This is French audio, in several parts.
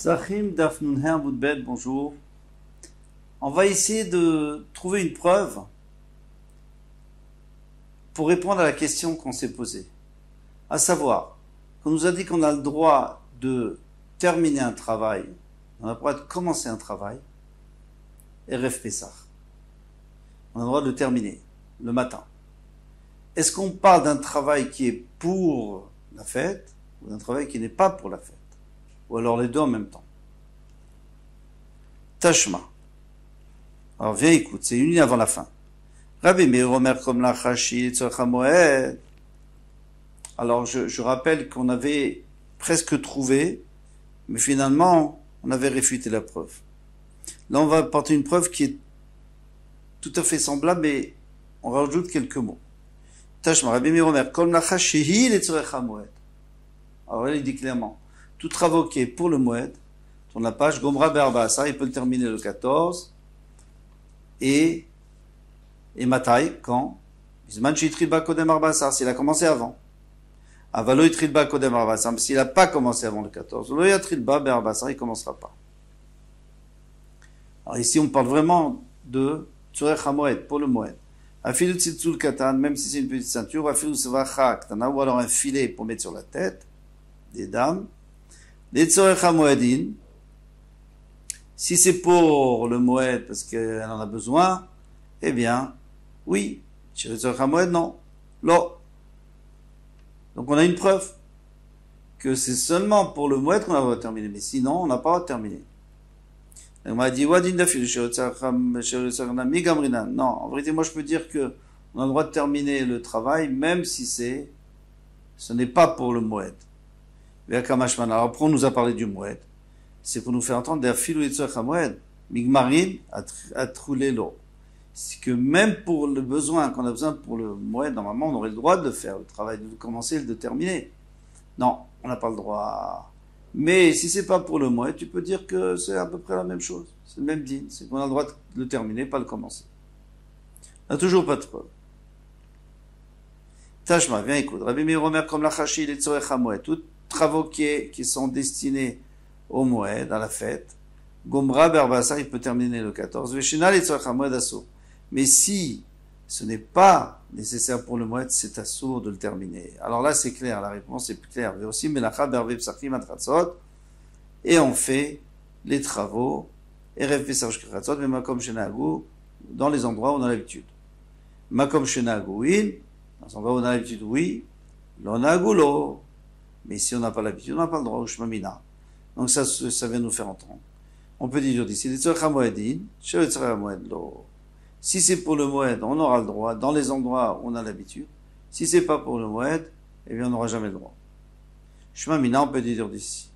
Sachim Dafnunher Boudbet, bonjour. On va essayer de trouver une preuve pour répondre à la question qu'on s'est posée. À savoir, qu'on nous a dit qu'on a le droit de terminer un travail, on a le droit de commencer un travail, Erev Pessah. On a le droit de le terminer le matin. Est-ce qu'on parle d'un travail qui est pour la fête ou d'un travail qui n'est pas pour la fête? Ou alors les deux en même temps? Tashma. Alors viens, écoute, c'est une ligne avant la fin. Rabbi Meir Omer comme la Chashi Tzorech HaMoed. Alors je rappelle qu'on avait presque trouvé, mais finalement on avait réfuté la preuve. Là on va apporter une preuve qui est tout à fait semblable, mais on rajoute quelques mots. Tashma, Rabbi Meir Omer comme la Chashi Tzorech HaMoed. Alors là il dit clairement, tout travaux qui est pour le Moed, tourne la page, Gomra Be'arba'asar, il peut le terminer le 14, et Matai, quand? Bisman Shitril Ba Kodem Arba'asar, s'il a commencé avant. Avalo Yitril Ba Kodem Arba'asar, s'il n'a pas commencé avant le 14. Lo Yatril Ba Be'arba'asar, il ne commencera pas. Alors ici, on parle vraiment de Tzorech HaMoed, pour le Moed. Afilu Tzitzul Katan, même si c'est une petite ceinture, Afilu Sevacha Ktana, ou alors un filet pour mettre sur la tête des dames. Les Tzorech HaMoedin, si c'est pour le Moed parce qu'elle en a besoin, eh bien, oui. Chez les Tzorech HaMoed, non. Lo. Donc on a une preuve que c'est seulement pour le Moed qu'on a le droit de terminer, mais sinon on n'a pas le droit de terminer. On m'a dit, Wadin Dafil, non, en vérité, moi je peux dire que on a le droit de terminer le travail, même si ce n'est pas pour le Moed. Alors après on nous a parlé du Moed. C'est pour nous faire entendre c'est que même pour le besoin qu'on a besoin pour le Moed, normalement on aurait le droit de le faire, le travail de commencer et de terminer. Non, on n'a pas le droit. Mais si c'est pas pour le Moed, tu peux dire que c'est à peu près la même chose. C'est le même din, c'est qu'on a le droit de le terminer, pas le commencer. On n'a toujours pas de preuve. Tashma, viens écoute. Rabbi Meir Omer comme la Chashi, les Tzorech HaMoed, tous travaux qui sont destinés au Moed, à la fête. Gomra Be'arba'asar, il peut terminer le 14. Veshina les Tzorech HaMoed assour. Mais si ce n'est pas nécessaire pour le Moed, c'est assour de le terminer. Alors là, c'est clair, la réponse est plus claire. Et aussi, Melacha Be'arve Psachim Atratzot. Et on fait les travaux, Erev Pessah Shkratzot, mais Makom Shenagu, dans les endroits où on a l'habitude. Makom Shenagu, oui. Dans les endroits où on a l'habitude, oui. L'onagu, lo. Mais si on n'a pas l'habitude, on n'a pas le droit au Shmamina. Donc ça vient nous faire entendre. On peut dire d'ici, les Tzorech HaMoedin, chez les Tzorech HaMoed, lo. Si c'est pour le Moed, on aura le droit, dans les endroits où on a l'habitude. Si c'est pas pour le Moed, eh bien on n'aura jamais le droit. Shmamina, on peut dire d'ici.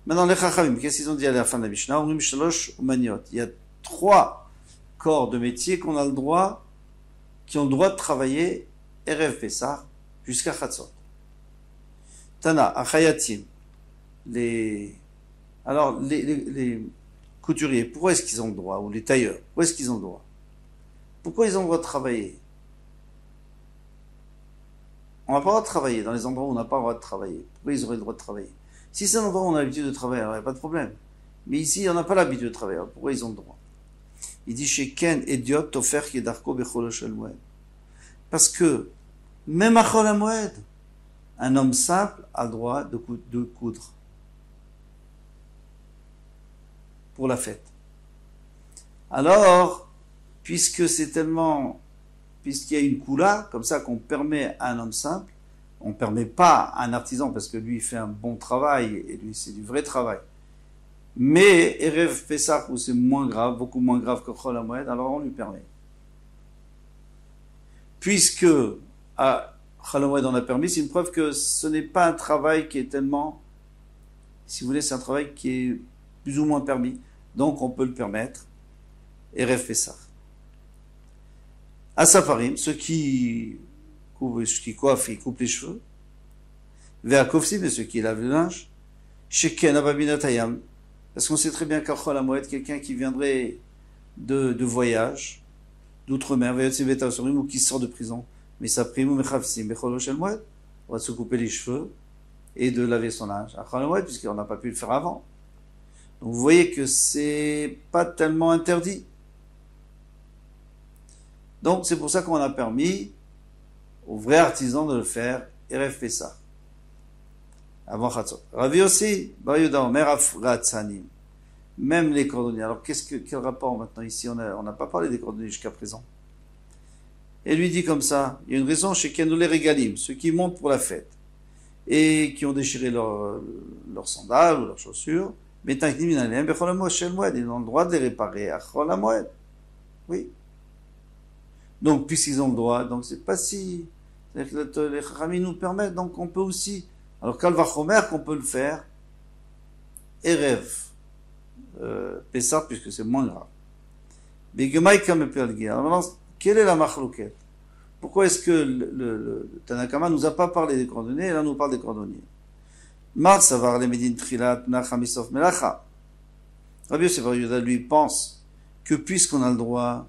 Maintenant, les Chachamim, qu'est-ce qu'ils ont dit à la fin de la Mishnah? On Shalosh Umaniot. Il y a 3 corps de métier qu'on a le droit, qui ont le droit de travailler Erev Pessah jusqu'à Chatzot. Tana, Achayatim, les couturiers, pourquoi est-ce qu'ils ont le droit? Ou les tailleurs, pourquoi est-ce qu'ils ont le droit? Pourquoi ils ont le droit de travailler? On n'a pas le droit de travailler dans les endroits où on n'a pas le droit de travailler. Pourquoi ils auraient le droit de travailler? Si c'est un endroit où on a l'habitude de travailler, alors il n'y a pas de problème. Mais ici, on n'a pas l'habitude de travailler, alors pourquoi ils ont le droit? Il dit chez Ken, Ediot, Tofer, Kedarko, Bechol Shel Moed. Parce que, même à Chol HaMoed, un homme simple a le droit de coudre pour la fête. Alors, puisqu'il y a une coula, comme ça qu'on permet à un homme simple, on ne permet pas à un artisan parce que lui il fait un bon travail et lui c'est du vrai travail. Mais Erev Pessah où c'est moins grave, beaucoup moins grave que Chol HaMoed, alors on lui permet. Puisque à Chol HaMoed on a permis, c'est une preuve que ce n'est pas un travail qui est tellement, si vous voulez, c'est un travail qui est plus ou moins permis. Donc on peut le permettre. Erev Pessah. À Safarim, ceux qui coiffent, ils coupent les cheveux. Vers Kofsi, mais ceux qui lavent le linge. Sheken Ababinatayam. Parce qu'on sait très bien qu'à Chol HaMoed, quelqu'un qui viendrait de voyage, d'outre-mer, ou qui sort de prison, mais ça prime, on va se couper les cheveux et de laver son linge. À Chol HaMoed, puisqu'on n'a pas pu le faire avant. Donc vous voyez que c'est pas tellement interdit. Donc c'est pour ça qu'on a permis aux vrais artisans de le faire, Erev Pessah, avant Chatzot. Ravi aussi, Bar Yehuda Omer Afratzanim, même les cordonniers. Alors quel rapport maintenant ici? On n'a pas parlé des cordonniers jusqu'à présent. Et lui dit comme ça, il y a une raison chez Kenolé Regalim, ceux qui montent pour la fête, et qui ont déchiré leurs sandales ou leurs chaussures, mais ils ont le droit de les réparer à Chol HaMoed. Oui. Donc, puisqu'ils ont le droit, donc c'est pas si... C'est-à-dire que les Chachamim nous permettent, donc on peut aussi... Alors, Kalvachomer, qu'on peut le faire, Erev, Pessah, puisque c'est moins grave. Mais Gemaï Kamepelgi. Alors maintenant, quelle est la machloquette? Pourquoi est-ce que le Tanakama nous a pas parlé des cordonniers, et là nous parle des cordonniers? Mar Savar le Medin Trilat Nachamisof Melacha. Rabbi Yosef Bar Yehuda, lui, pense que puisqu'on a le droit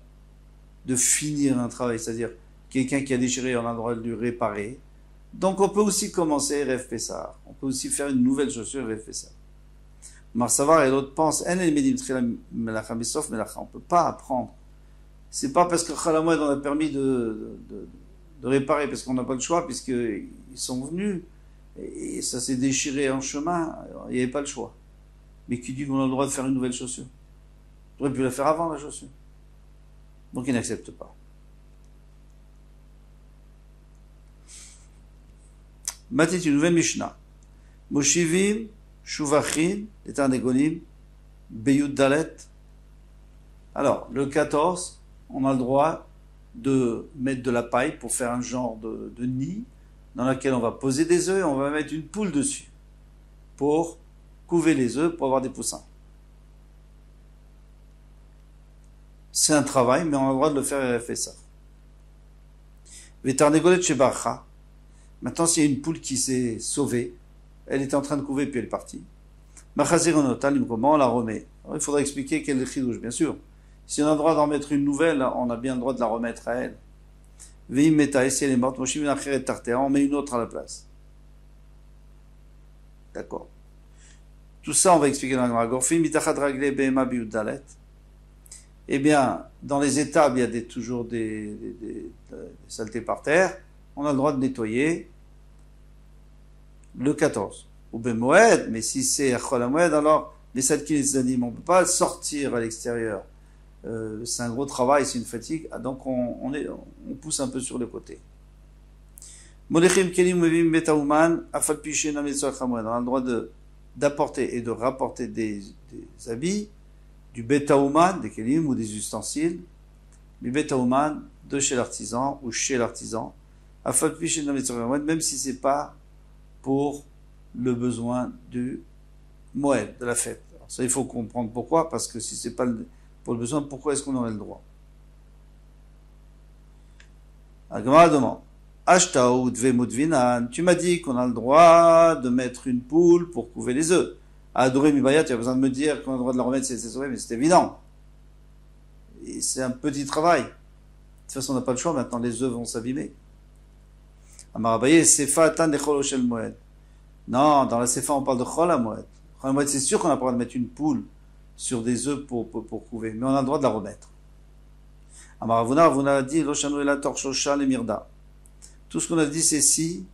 de finir un travail, c'est-à-dire quelqu'un qui a déchiré, on a le droit de lui réparer, donc on peut aussi commencer Erev Pessah. On peut aussi faire une nouvelle chaussure Erev Pessah. Mar Savar et l'autre pense, En el Medin Trilat Melacha Melacha. On peut pas apprendre. C'est pas parce que Chol HaMoed on a permis de réparer, parce qu'on n'a pas le choix, puisqu'ils sont venus, et ça s'est déchiré en chemin, il n'y avait pas le choix. Mais qui dit qu'on a le droit de faire une nouvelle chaussure? On aurait pu la faire avant, la chaussure. Donc il n'accepte pas. Matit, une nouvelle Mishnah. Moshivim, Shuvachim, les Tarnegolim, Beyud Dalet. Alors, le 14, on a le droit de mettre de la paille pour faire un genre de nid dans lequel on va poser des œufs et on va mettre une poule dessus pour couver les œufs pour avoir des poussins. C'est un travail, mais on a le droit de le faire et fait ça. Vetarnegolet Shebarcha. Maintenant, s'il y a une poule qui s'est sauvée, elle était en train de couver puis elle est partie. Machazironotal, comment on la remet? Alors, il faudra expliquer quel est le chidouche, bien sûr. Si on a le droit d'en mettre une nouvelle, on a bien le droit de la remettre à elle. Veim meta, et si elle est morte, on met une autre à la place. D'accord. Tout ça, on va expliquer dans la Gemara. Eh bien, dans les étables, il y a toujours des saletés par terre. On a le droit de nettoyer le 14. Ou Bemoed, mais si c'est Chol HaMoed, alors les sadki les animes, on ne peut pas sortir à l'extérieur. C'est un gros travail, c'est une fatigue, donc on pousse un peu sur le côté. On a le droit d'apporter et de rapporter des habits, du betaouman, des kelim ou des ustensiles, du betaouman de chez l'artisan ou chez l'artisan, même si c'est pas pour le besoin du moed, de la fête. Alors ça, il faut comprendre pourquoi, parce que si c'est pas pour le besoin, pourquoi est-ce qu'on en a le droit? Agma demande, Ashtaoud vemudvinan, tu m'as dit qu'on a le droit de mettre une poule pour couver les œufs. Adoré Mibayat, tu as besoin de me dire qu'on a le droit de la remettre, c'est sauvé, mais c'est évident. Et c'est un petit travail. De toute façon, on n'a pas le choix, maintenant les œufs vont s'abîmer. Amarabaye, Sefa Tan de Chol Shel Moed. Non, dans la Sefa, on parle de Chol HaMoed. Chol HaMoed, c'est sûr qu'on a pas le droit de mettre une poule sur des œufs pour couver, mais on a le droit de la remettre. Amaravuna, Ravuna a dit, Loshanu Ela Torshosha le Mirda. Tout ce qu'on a dit, c'est si,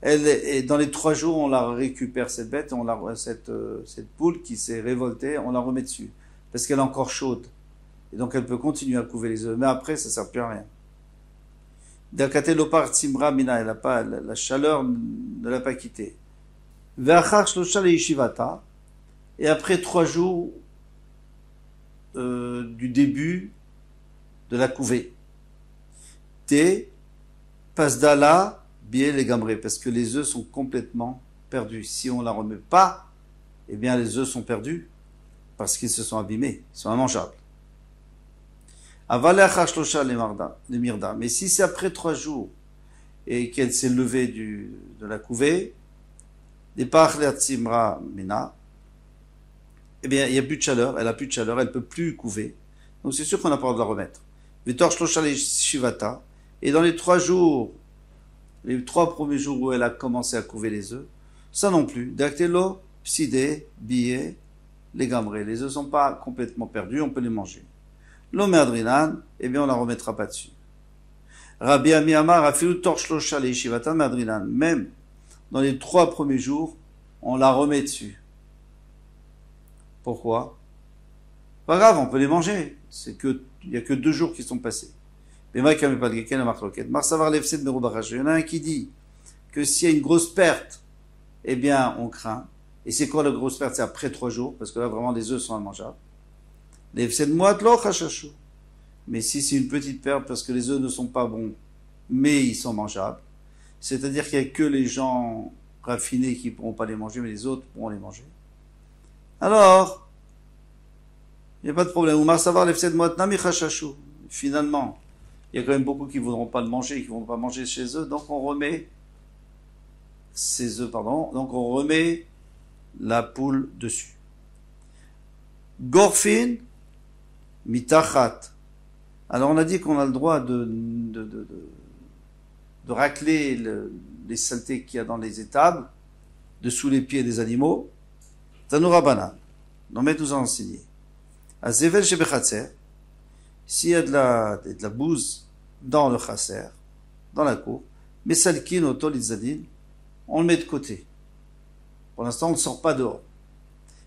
elle est, dans les 3 jours, on la récupère, cette bête, cette poule qui s'est révoltée, on la remet dessus. Parce qu'elle est encore chaude. Et donc, elle peut continuer à couver les œufs. Mais après, ça sert plus à rien. Dakate Lopar Tzimra Mina, elle a pas, la chaleur ne l'a pas quittée. Ve'achar Shlosha le Yeshivata. Et après 3 jours, du début de la couvée. T, pasdala, biel et gamré, parce que les œufs sont complètement perdus. Si on la remet pas, eh bien les œufs sont perdus, parce qu'ils se sont abîmés, ils sont immangeables. Les mirda. Mais si c'est après 3 jours, et qu'elle s'est levée de la couvée, des parlertzimra mina, eh bien, il n'y a plus de chaleur, elle a plus de chaleur, elle peut plus couver. Donc c'est sûr qu'on n'a pas le droit de la remettre. Vitor shlosha le shivata. Et dans les 3 jours, les 3 premiers jours où elle a commencé à couver les œufs, ça non plus. Dactelo, psidé, billet, les gamrés. Les œufs sont pas complètement perdus, on peut les manger. L'omerdrinan, eh bien, on la remettra pas dessus. Rabbi Ami Amar a fait le torche locha les shivatan madrinan. Même dans les 3 premiers jours, on la remet dessus. Pourquoi? Pas grave, on peut les manger. Il y a que 2 jours qui sont passés. Mais moi, il y en a un qui dit que s'il y a une grosse perte, eh bien, on craint. Et c'est quoi la grosse perte? C'est après 3 jours, parce que là, vraiment, les œufs sont immangeables. Mais si c'est une petite perte, parce que les œufs ne sont pas bons, mais ils sont mangeables, c'est-à-dire qu'il n'y a que les gens raffinés qui ne pourront pas les manger, mais les autres pourront les manger. Alors, il n'y a pas de problème. Finalement, il y a quand même beaucoup qui ne voudront pas le manger, qui ne vont pas manger chez eux, donc on remet donc on remet la poule dessus. Gorfin, mitachat. Alors on a dit qu'on a le droit de racler les saletés qu'il y a dans les étables, dessous les pieds des animaux. Tanoura Banan. Nos maîtres nous ont enseigné. À Zevel Shebechatser, s'il y a de la bouse dans le chasser, dans la cour, mais salkin otolitzadin, on le met de côté. Pour l'instant, on ne le sort pas dehors.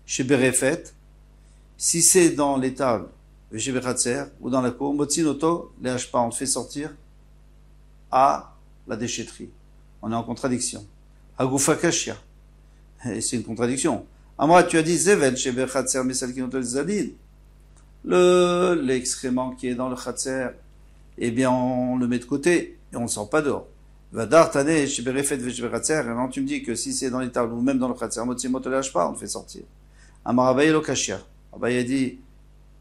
Chez Berefet, si c'est dans l'étable, chez Bechatser, ou dans la cour, motzin oto, les hachpa, on le fait sortir à la déchetterie. On est en contradiction. Agoufa kashia. Et c'est une contradiction. À moi, tu as dit Zevel chez Bechatser, mais salkin otolitzadin. L'excrément qui est dans le khatser, eh bien, on le met de côté et on ne le sort pas dehors. Vadar tane chez Berefet ve chez Bechatser, et maintenant tu me dis que si c'est dans les tables ou même dans le khatser, motzin oto le hachpa, on le fait sortir. Amar Abaye lo kashia. Abaye a dit,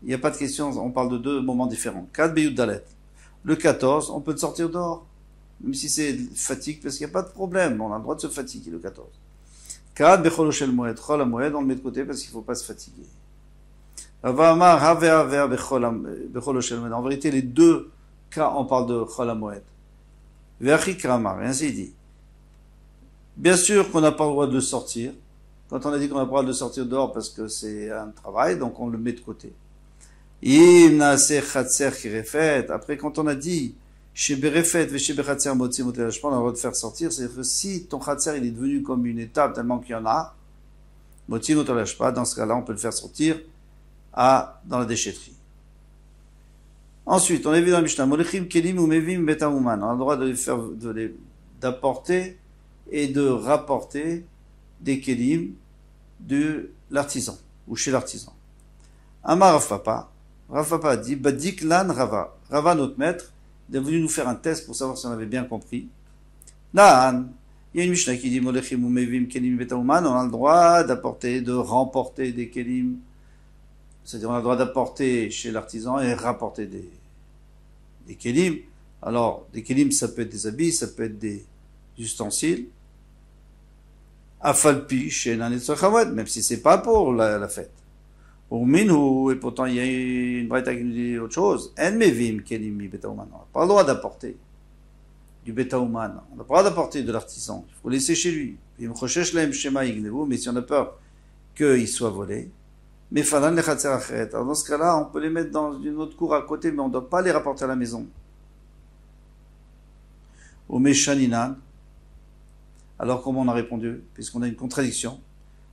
il n'y a pas de question, on parle de 2 moments différents. 4 Beyud Dalet. Le 14, on peut le sortir dehors. Même si c'est fatigue, parce qu'il n'y a pas de problème. On a le droit de se fatiguer, le 14. 4 Bechol Shel Moed. Chol HaMoed, on le met de côté parce qu'il ne faut pas se fatiguer. En vérité, les 2 cas, on parle de Chol HaMoed. Ve'achi Kramar. Et ainsi il dit. Bien sûr qu'on n'a pas le droit de le sortir. Quand on a dit qu'on n'a pas le droit de le sortir dehors parce que c'est un travail, donc on le met de côté. Après, quand on a dit chez Berefet et chez Bechatser Motzi Motel Hashpa, on a le droit de faire sortir, c'est-à-dire que si ton Khatser il est devenu comme une étape tellement qu'il y en a, Motzi Motel Hashpa, dans ce cas-là, on peut le faire sortir dans la déchetterie. Ensuite, on a vu dans la Mishnah, Molechim Kelim ou Mevim Betamuman, on a le droit d'apporter et de rapporter des Kelim de l'artisan, ou chez l'artisan. Amar Rav Papa a dit, Badik lan Rava. Rava, notre maître, est venu nous faire un test pour savoir si on avait bien compris. Naan, il y a une Mishnah qui dit, Molechim ou Mevim Kelim Betauman, on a le droit d'apporter, de remporter des Kelim. C'est-à-dire, on a le droit d'apporter chez l'artisan et rapporter des Kelim. Alors, des Kelim, ça peut être des habits, ça peut être des ustensiles. Afalpi, chez l'Anitzochamad, même si c'est pas pour la fête. Et pourtant il y a une braïta qui nous dit autre chose. En mevim kelim mi betauman. On n'a pas le droit d'apporter du betauman. On n'a pas le droit d'apporter de l'artisan. Il faut laisser chez lui. Mais si on a peur qu'il soit volé, mais falan lechatzer acheret. Alors dans ce cas-là, on peut les mettre dans une autre cour à côté, mais on ne doit pas les rapporter à la maison. Au meshaninan. Alors comment on a répondu? Puisqu'on a une contradiction.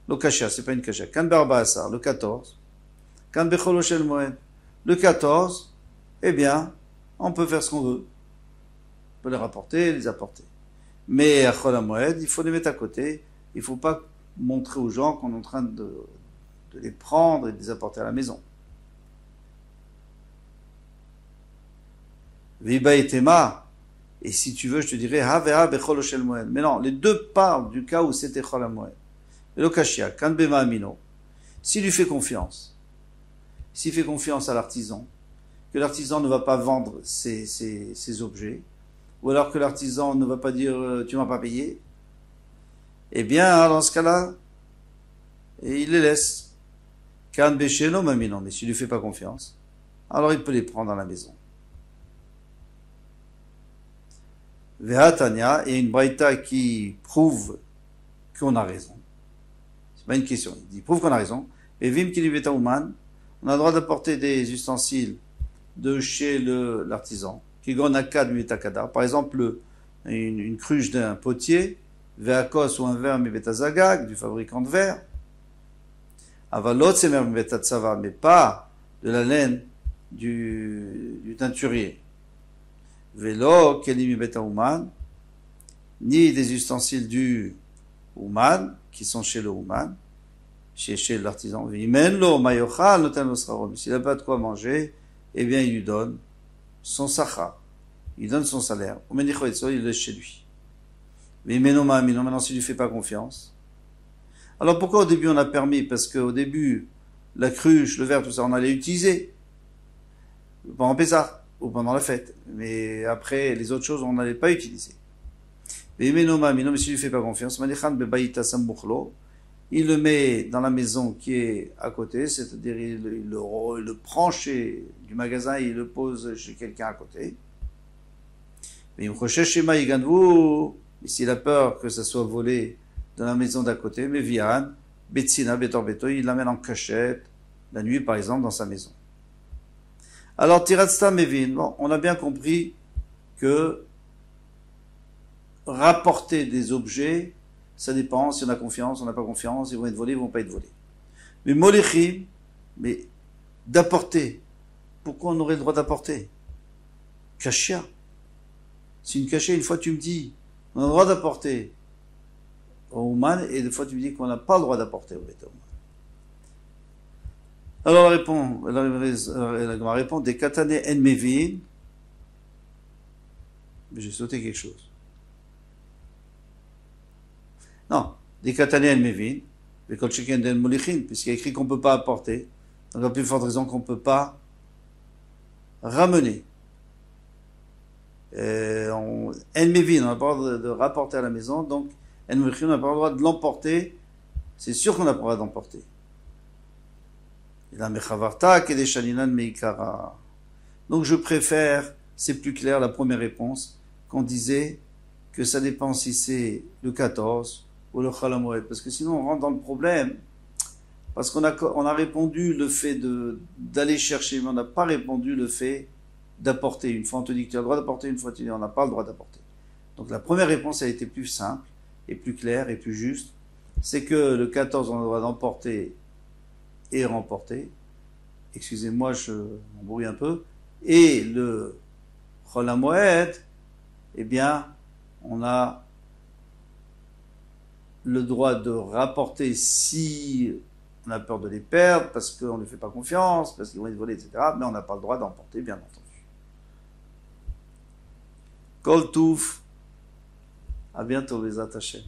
Le kasha, c'est pas une kasha. Kan barba asar, le 14. Kan bechol shel moed. Le 14, eh bien, on peut faire ce qu'on veut. On peut les rapporter, les apporter. Mais à chol moed, il faut les mettre à côté. Il ne faut pas montrer aux gens qu'on est en train de les prendre et de les apporter à la maison. Viba et tema. Et si tu veux, je te dirais, ha bechol shel moed. Mais non, les 2 parlent du cas où c'était chol moed. Et le kashia, kan bema amino. S'il lui fait confiance, s'il fait confiance à l'artisan, que l'artisan ne va pas vendre ses objets, ou alors que l'artisan ne va pas dire tu m'as pas payé, eh bien, dans ce cas-là, il les laisse. Kan besheno mamino, mais s'il lui fait pas confiance, alors il peut les prendre dans la maison. Vehatania, et une braïta qui prouve qu'on a raison. C'est pas une question. Il dit, prouve qu'on a raison. Et Vim Kiliveta Ouman, on a le droit d'apporter des ustensiles de chez l'artisan. Kigon Akad Mitakadar. Par exemple, une cruche d'un potier, Veakos ou un verre Mivetazagag, du fabricant de verre. Avalot Semer Mivetatsava, mais pas de la laine du teinturier. Velo Keli Miveta Ouman, ni des ustensiles du Ouman, qui sont chez le Ouman, chez l'artisan. S'il n'a pas de quoi manger, eh bien, il lui donne son sacha. Il donne son salaire. Il le laisse chez lui. Mais maintenant, s'il ne lui fait pas confiance. Alors, pourquoi au début on a permis? Parce qu'au début, la cruche, le verre, tout ça, on allait utiliser. Pendant Pessah, ou pendant la fête. Mais après, les autres choses, on n'allait pas utiliser. Mais s'il ne lui fait pas confiance, il le met dans la maison qui est à côté, c'est-à-dire il le prend du magasin et il le pose chez quelqu'un à côté. Mais s'il a peur que ça soit volé dans la maison d'à côté, mais Vian, Betsina, Betor Beto, il l'amène en cachette, la nuit par exemple, dans sa maison. Alors, Tiratstam Mevin, bon, on a bien compris que rapporter des objets, ça dépend si on a confiance, on n'a pas confiance, ils vont être volés, ils vont pas être volés. Mais Molichim, mais d'apporter, pourquoi on aurait le droit d'apporter? Kashia. C'est une cachée, une fois tu me dis, on a le droit d'apporter au Ouman, et des fois tu me dis qu'on n'a pas le droit d'apporter au Ouman. Alors la Gemara répond, des katane en mevin, mais j'ai sauté quelque chose. Non, des katane en mevin, mais quand chacun den molichin, puisqu'il y a écrit qu'on ne peut pas apporter, donc la plus forte raison qu'on ne peut pas ramener. En mevin, on n'a pas le droit de rapporter à la maison, donc en molichin, on n'a pas le droit de l'emporter, c'est sûr qu'on n'a pas le droit d'emporter. Donc je préfère, c'est plus clair, la première réponse, qu'on disait que ça dépend si c'est le 14 ou le Chol HaMoed, parce que sinon on rentre dans le problème, parce qu'on a répondu le fait d'aller chercher, mais on n'a pas répondu le fait d'apporter. Une fois on te dit que tu as le droit d'apporter, une fois tu dis on n'a pas le droit d'apporter. Donc la première réponse a été plus simple, et plus claire, et plus juste, c'est que le 14 on a le droit d'emporter et remporter. Excusez-moi, je m'embrouille un peu. Et le Chol HaMoed, eh bien, on a le droit de rapporter si on a peur de les perdre, parce qu'on ne fait pas confiance, parce qu'ils vont être volés, etc. Mais on n'a pas le droit d'emporter, bien entendu. Kol Touf. À bientôt, les attachés.